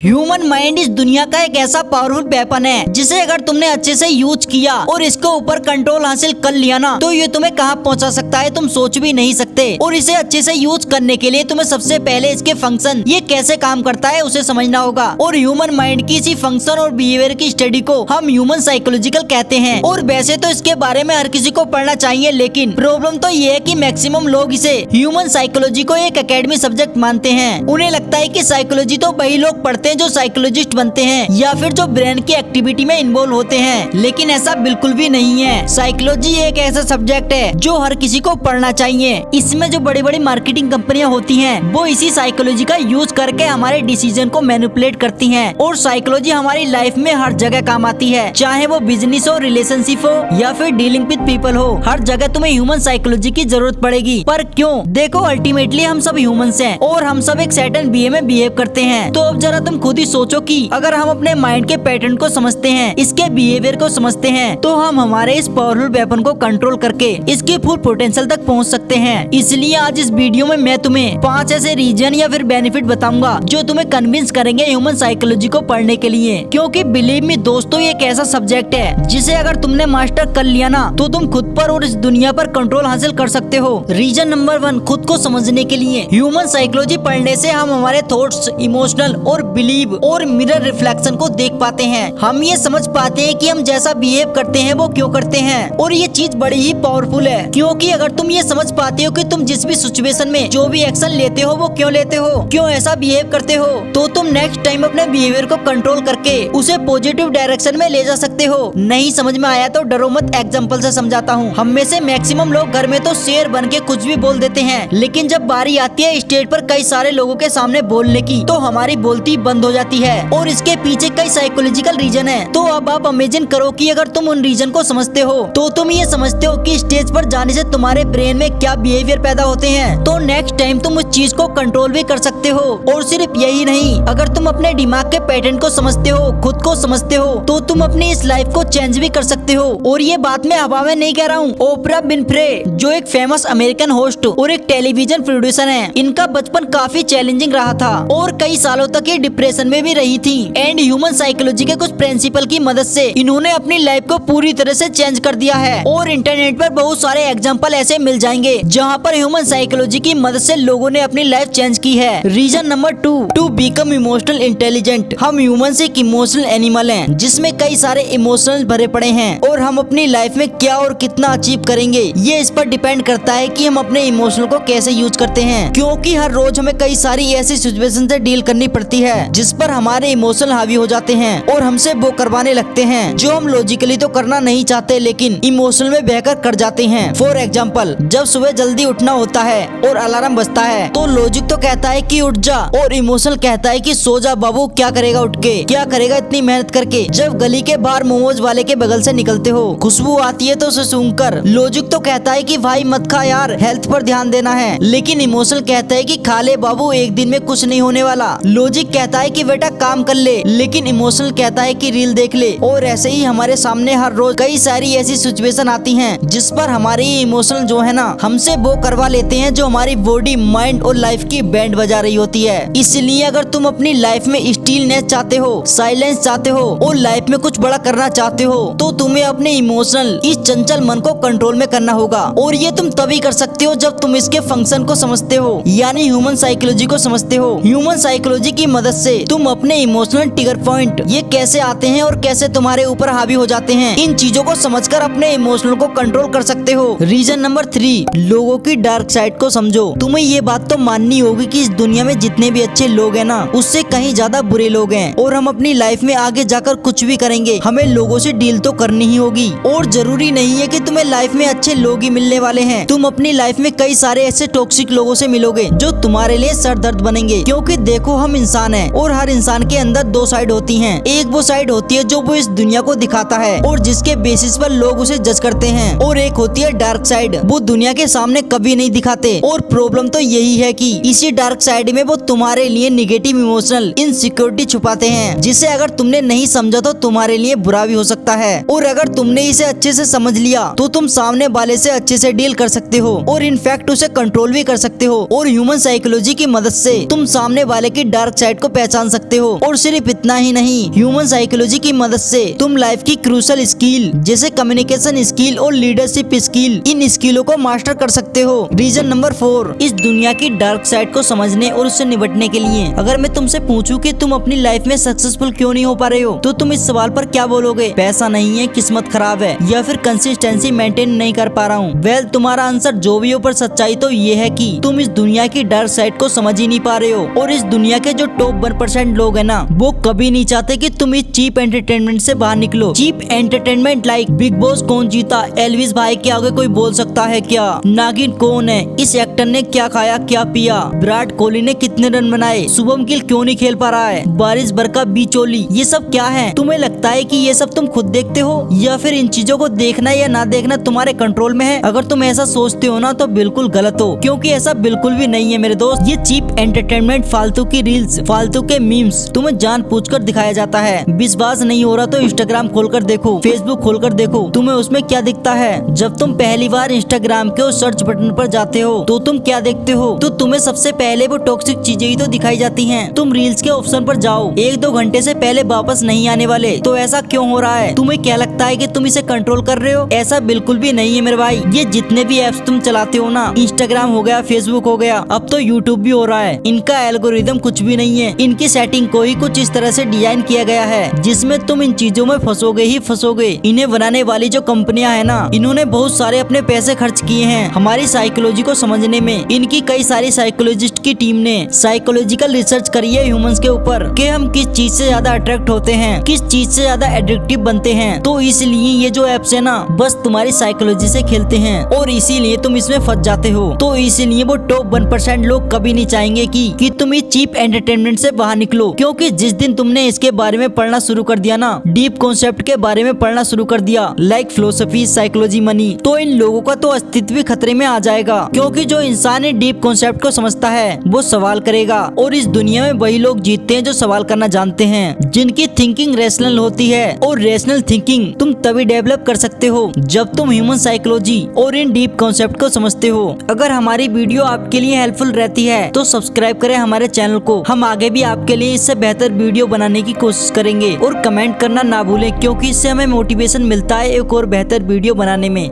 Human mind इस दुनिया का एक ऐसा पावरफुल वेपन है जिसे अगर तुमने अच्छे से यूज किया और इसके ऊपर कंट्रोल हासिल कर लिया ना तो ये तुम्हें कहाँ पहुँचा सकता है तुम सोच भी नहीं सकते। और इसे अच्छे से यूज करने के लिए तुम्हें सबसे पहले इसके फंक्शन ये कैसे काम करता है उसे समझना होगा। और ह्यूमन माइंड की इसी फंक्शन और बिहेवियर की स्टडी को हम ह्यूमन साइकोलॉजिकल कहते हैं। और वैसे तो इसके बारे में हर किसी को पढ़ना चाहिए, लेकिन प्रॉब्लम तो ये है कि मैक्सिमम लोग इसे ह्यूमन साइकोलॉजी को एक एकेडमी सब्जेक्ट मानते हैं। उन्हें लगता है कि साइकोलॉजी तो वही लोग पढ़ते हैं जो साइकोलॉजिस्ट बनते हैं या फिर जो ब्रेन की एक्टिविटी में इन्वॉल्व होते हैं, लेकिन ऐसा बिल्कुल भी नहीं है। साइकोलॉजी एक ऐसा सब्जेक्ट है जो हर किसी को पढ़ना चाहिए। इसमें जो बड़ी बड़ी मार्केटिंग कंपनियां होती हैं वो इसी साइकोलॉजी का यूज करके हमारे डिसीजन को मैनिपुलेट करती हैं। और साइकोलॉजी हमारी लाइफ में हर जगह काम आती है, चाहे वो बिजनेस हो, रिलेशनशिप हो या फिर डीलिंग विद पीपल हो। हर जगह तुम्हें ह्यूमन साइकोलॉजी की जरूरत पड़ेगी। पर क्यों? देखो, अल्टीमेटली हम सब ह्यूमंस हैं और हम सब एक सर्टेन बीए में बिहेव करते हैं। तो अब जरा तुम खुद ही सोचो कि अगर हम अपने माइंड के पैटर्न को समझते हैं, इसके बिहेवियर को समझते हैं, तो हम हमारे इस पावरफुल वेपन को कंट्रोल करके इसके फुल पोटेंशियल तक पहुंच सकते हैं। इसलिए आज इस वीडियो में मैं तुम्हें 5 ऐसे रीजन या फिर बेनिफिट बताऊंगा जो तुम्हें कन्विंस करेंगे ह्यूमन साइकोलॉजी को पढ़ने के लिए। क्योंकि बिलीव मी दोस्तों, ये एक ऐसा सब्जेक्ट है जिसे अगर तुमने मास्टर कर लिया ना तो तुम खुद पर और इस दुनिया पर कंट्रोल हासिल कर सकते हो। रीजन नंबर 1, खुद को समझने के लिए। ह्यूमन साइकोलॉजी पढ़ने से हम हमारे थॉट्स, इमोशनल और बिलीव और मिरर रिफ्लेक्शन को देख पाते हैं। हम ये समझ पाते हैं कि हम जैसा बिहेव करते हैं वो क्यों करते हैं। और ये चीज बड़ी ही पावरफुल है, क्योंकि अगर तुम ये समझ पाते हो कि तुम जिस भी सिचुएशन में जो भी एक्शन लेते हो वो क्यों लेते हो, क्यों ऐसा बिहेव करते हो, तो तुम नेक्स्ट टाइम अपने बिहेवियर को कंट्रोल करके उसे पॉजिटिव डायरेक्शन में ले जा सकते हो। नहीं समझ में आया तो डरो मत, एग्जाम्पल से समझाता हूँ। हम में से मैक्सिमम लोग घर में तो शेर बन के कुछ भी बोल देते हैं, लेकिन जब बारी आती है स्टेज पर कई सारे लोगों के सामने बोलने की तो हमारी बोलती बंद हो जाती है। और इसके पीछे कई साइकोलॉजिकल रीजन है। तो अब आप इमेजिन करो कि अगर तुम उन रीजन को समझते हो तो तुम ये समझते हो कि स्टेज पर जाने से तुम्हारे ब्रेन में क्या बिहेवियर पैदा होते हैं, तो नेक्स्ट टाइम तुम उस चीज को कंट्रोल भी कर सकते हो। और सिर्फ यही नहीं, अगर तुम अपने दिमाग के पैटर्न को समझते हो, खुद को समझते हो, तो तुम अपनी इस लाइफ को चेंज भी कर सकते हो। और ये बात मैं हवा में नहीं कह रहा हूँ। ओपरा विनफ्रे जो एक फेमस अमेरिकन होस्ट और एक टेलीविजन प्रोड्यूसर है, इनका बचपन काफी चैलेंजिंग रहा था और कई सालों तक ये डिप्रेशन में भी रही थी। एंड ह्यूमन साइकोलॉजी के कुछ प्रिंसिपल की मदद से इन्होंने अपनी लाइफ को पूरी तरह से चेंज कर दिया है। और इंटरनेट पर बहुत सारे एग्जांपल ऐसे मिल जाएंगे जहां पर ह्यूमन साइकोलॉजी की मदद से लोगों ने अपनी लाइफ चेंज की है। Reason number 2, to become emotional intelligent. हम ह्यूमंस एक इमोशनल एनिमल हैं जिसमें कई सारे इमोशंस भरे पड़े हैं और हम अपनी लाइफ में क्या और कितना अचीव करेंगे ये इस पर डिपेंड करता है कि हम अपने इमोशनल को कैसे यूज करते हैं। क्योंकि हर रोज हमें कई सारी ऐसी सिचुएशन से डील करनी पड़ती है जिस पर हमारे इमोशनल हावी हो जाते हैं और हमसे वो करवाने लगते हैं जो हम लॉजिकली तो करना नहीं चाहते लेकिन इमोशनल में बहकर कर जाते हैं। फॉर एग्जाम्पल, जब सुबह जल्दी उठना होता है और अलार्म बजता है तो लॉजिक तो कहता है कि उठ जा और इमोशनल कहता है कि सो जा बाबू, क्या करेगा उठ के, क्या करेगा इतनी मेहनत करके। जब गली के बाहर मोमोज वाले के बगल से निकलते हो, खुशबू आती है तो उसे सूंघकर लॉजिक तो कहता है कि भाई मत खा यार, हेल्थ पर ध्यान देना है, लेकिन इमोशनल कहता है कि खा ले बाबू, एक दिन में कुछ नहीं होने वाला। लॉजिक कहता है कि बेटा काम कर ले, लेकिन इमोशनल कहता है कि रील देख ले। और ऐसे ही हमारे सामने हर रोज कई सारी ऐसी सिचुएशन आती हैं जिस पर हमारी इमोशनल जो है ना हमसे वो करवा लेते हैं जो हमारी बॉडी, माइंड और लाइफ की बैंड बजा रही होती है। इसलिए अगर तुम अपनी लाइफ में स्टिलनेस चाहते हो, साइलेंस चाहते हो और लाइफ में कुछ बड़ा करना चाहते हो तो तुम्हें अपने इमोशनल इस चंचल मन को कंट्रोल में करना होगा। और ये तुम तभी कर सकते हो जब तुम इसके फंक्शन को समझते हो, यानी ह्यूमन साइकोलॉजी को समझते हो। ह्यूमन साइकोलॉजी की मदद से तुम अपने इमोशनल ट्रिगर पॉइंट ये कैसे आते हैं और कैसे तुम्हारे ऊपर हावी हो जाते हैं, इन चीजों को समझकर अपने इमोशनल को कंट्रोल कर सकते हो। रीजन नंबर 3, लोगों की डार्क साइड को समझो। तुम्हें ये बात तो माननी होगी कि इस दुनिया में जितने भी अच्छे लोग हैं ना उससे कहीं ज्यादा बुरे लोग हैं। और हम अपनी लाइफ में आगे जाकर कुछ भी करेंगे हमें लोगों से डील तो करनी ही होगी। और जरूरी नहीं है कि तुम्हें लाइफ में अच्छे लोग ही मिलने वाले हैं, तुम अपनी लाइफ में कई सारे ऐसे टॉक्सिक लोगों से मिलोगे जो तुम्हारे लिए सर दर्द बनेंगे। क्योंकि देखो, हम इंसान हैं और हर इंसान के अंदर 2 साइड होती हैं। एक वो साइड होती है जो वो इस दुनिया को दिखाता है और जिसके बेसिस पर लोग उसे जज करते हैं, और एक होती है डार्क साइड, वो दुनिया के सामने कभी नहीं दिखाते। और प्रॉब्लम तो यही है कि इसी डार्क साइड में वो तुम्हारे लिए निगेटिव इमोशनल इनसिक्योरिटी छुपाते हैं जिसे अगर तुमने नहीं समझा तो तुम्हारे लिए बुरा भी हो सकता है। और अगर तुमने इसे अच्छे से समझ लिया तो तुम सामने वाले से अच्छे से डील कर सकते हो और इनफैक्ट उसे कंट्रोल भी कर सकते हो। और ह्यूमन साइकोलॉजी की मदद से तुम सामने वाले की डार्क साइड को पहचान पहचान सकते हो। और सिर्फ इतना ही नहीं, ह्यूमन साइकोलॉजी की मदद से तुम लाइफ की क्रूशल स्किल जैसे कम्युनिकेशन स्किल और लीडरशिप स्किल, इन स्किलों को मास्टर कर सकते हो। रीजन नंबर 4, इस दुनिया की डार्क साइड को समझने और उससे निपटने के लिए अगर मैं तुमसे पूछूं कि तुम अपनी लाइफ में सक्सेसफुल क्यों नहीं हो पा रहे हो, तो तुम इस सवाल पर क्या बोलोगे? पैसा नहीं है, किस्मत खराब है, या फिर कंसिस्टेंसी मेंटेन नहीं कर पा रहा हूँ? वेल, तुम्हारा आंसर जो भी हो, पर सच्चाई तो ये है कि तुम इस दुनिया की डार्क साइड को समझ ही नहीं पा रहे हो। और इस दुनिया के जो टॉप 1% लोग है ना, वो कभी नहीं चाहते कि तुम इस चीप एंटरटेनमेंट से बाहर निकलो। Cheap entertainment like Bigg Boss कौन जीता, एल्विस भाई के आगे कोई बोल सकता है क्या, नागिन कौन है, इस एक्टर ने क्या खाया क्या पिया, विराट कोहली ने कितने रन बनाए, शुभम गिल क्यों नहीं खेल पा रहा है, बारिश बरका बीचोली, ये सब क्या है? तुम्हें लगता है कि ये सब तुम खुद देखते हो, या फिर इन चीजों को देखना या ना देखना तुम्हारे कंट्रोल में है? अगर तुम ऐसा सोचते हो ना, तो बिल्कुल गलत हो, क्योंकि ऐसा बिल्कुल भी नहीं है मेरे दोस्त। ये चीप एंटरटेनमेंट, फालतू की रील्स, फालतू के मीम्स तुम्हें जानबूझकर दिखाया जाता है। विश्वास नहीं हो रहा तो इंस्टाग्राम खोलकर देखो, फेसबुक खोलकर देखो, तुम्हें उसमें क्या दिखता है। जब तुम पहली बार इंस्टाग्राम के उस सर्च बटन पर जाते हो तो तुम क्या देखते हो? तो तुम्हें सबसे पहले वो टॉक्सिक चीजें ही तो दिखाई जाती हैं। तुम रील्स के ऑप्शन पर जाओ, 1-2 घंटे से पहले वापस नहीं आने वाले, तो ऐसा क्यों हो रहा है? तुम्हें क्या लगता है कि तुम इसे कंट्रोल कर रहे हो? ऐसा बिल्कुल भी नहीं है मेरे भाई। ये जितने भी एप्स तुम चलाते हो ना, इंस्टाग्राम हो गया, फेसबुक हो गया, अब तो यूट्यूब भी हो रहा है, इनका एल्गोरिदम कुछ भी नहीं है। इनकी सेटिंग को ही कुछ इस तरह से डिजाइन किया गया है जिसमें तुम इन चीजों में फंसोगे ही फंसोगे। इन्हें बनाने वाली जो कंपनियां है ना, इन्होंने बहुत सारे अपने पैसे खर्च किए हैं हमारी साइकोलॉजी को समझने में। इनकी कई सारी साइकोलॉजिस्ट की टीम ने साइकोलॉजिकल रिसर्च करी है ह्यूमंस के ऊपर कि हम किस चीज से ज्यादा अट्रैक्ट होते हैं, किस चीज से ज्यादा एडिक्टिव बनते हैं। तो इसलिए ये जो एप्स है ना, बस तुम्हारी साइकोलॉजी से खेलते हैं और इसीलिए तुम इसमें फंस जाते हो। तो इसीलिए वो टॉप 1% लोग कभी नहीं चाहेंगे कि तुम इस चीप एंटरटेनमेंट से बाहर निकलो, क्योंकि जिस दिन तुमने इसके बारे में पढ़ना शुरू कर दिया ना, डीप कॉन्सेप्ट के बारे में पढ़ना शुरू कर दिया, लाइक फिलोसफी, साइकोलॉजी, मनी, तो इन लोगों का तो अस्तित्व भी खतरे में आ जाएगा। क्योंकि जो इंसान डीप कॉन्सेप्ट को समझता है वो सवाल करेगा, और इस दुनिया में वही लोग जीतते हैं जो सवाल करना जानते हैं, जिनकी थिंकिंग रेशनल होती है। और रेशनल थिंकिंग तुम तभी डेवलप कर सकते हो जब तुम ह्यूमन साइकोलॉजी और इन डीप कॉन्सेप्ट को समझते हो। अगर हमारी वीडियो आपके लिए हेल्पफुल रहती है तो सब्सक्राइब करें हमारे चैनल को। हम आगे भी आपके लिए इससे बेहतर वीडियो बनाने की कोशिश करेंगे, और कमेंट करना ना भूलें, क्योंकि इससे हमें मोटिवेशन मिलता है एक और बेहतर वीडियो बनाने में।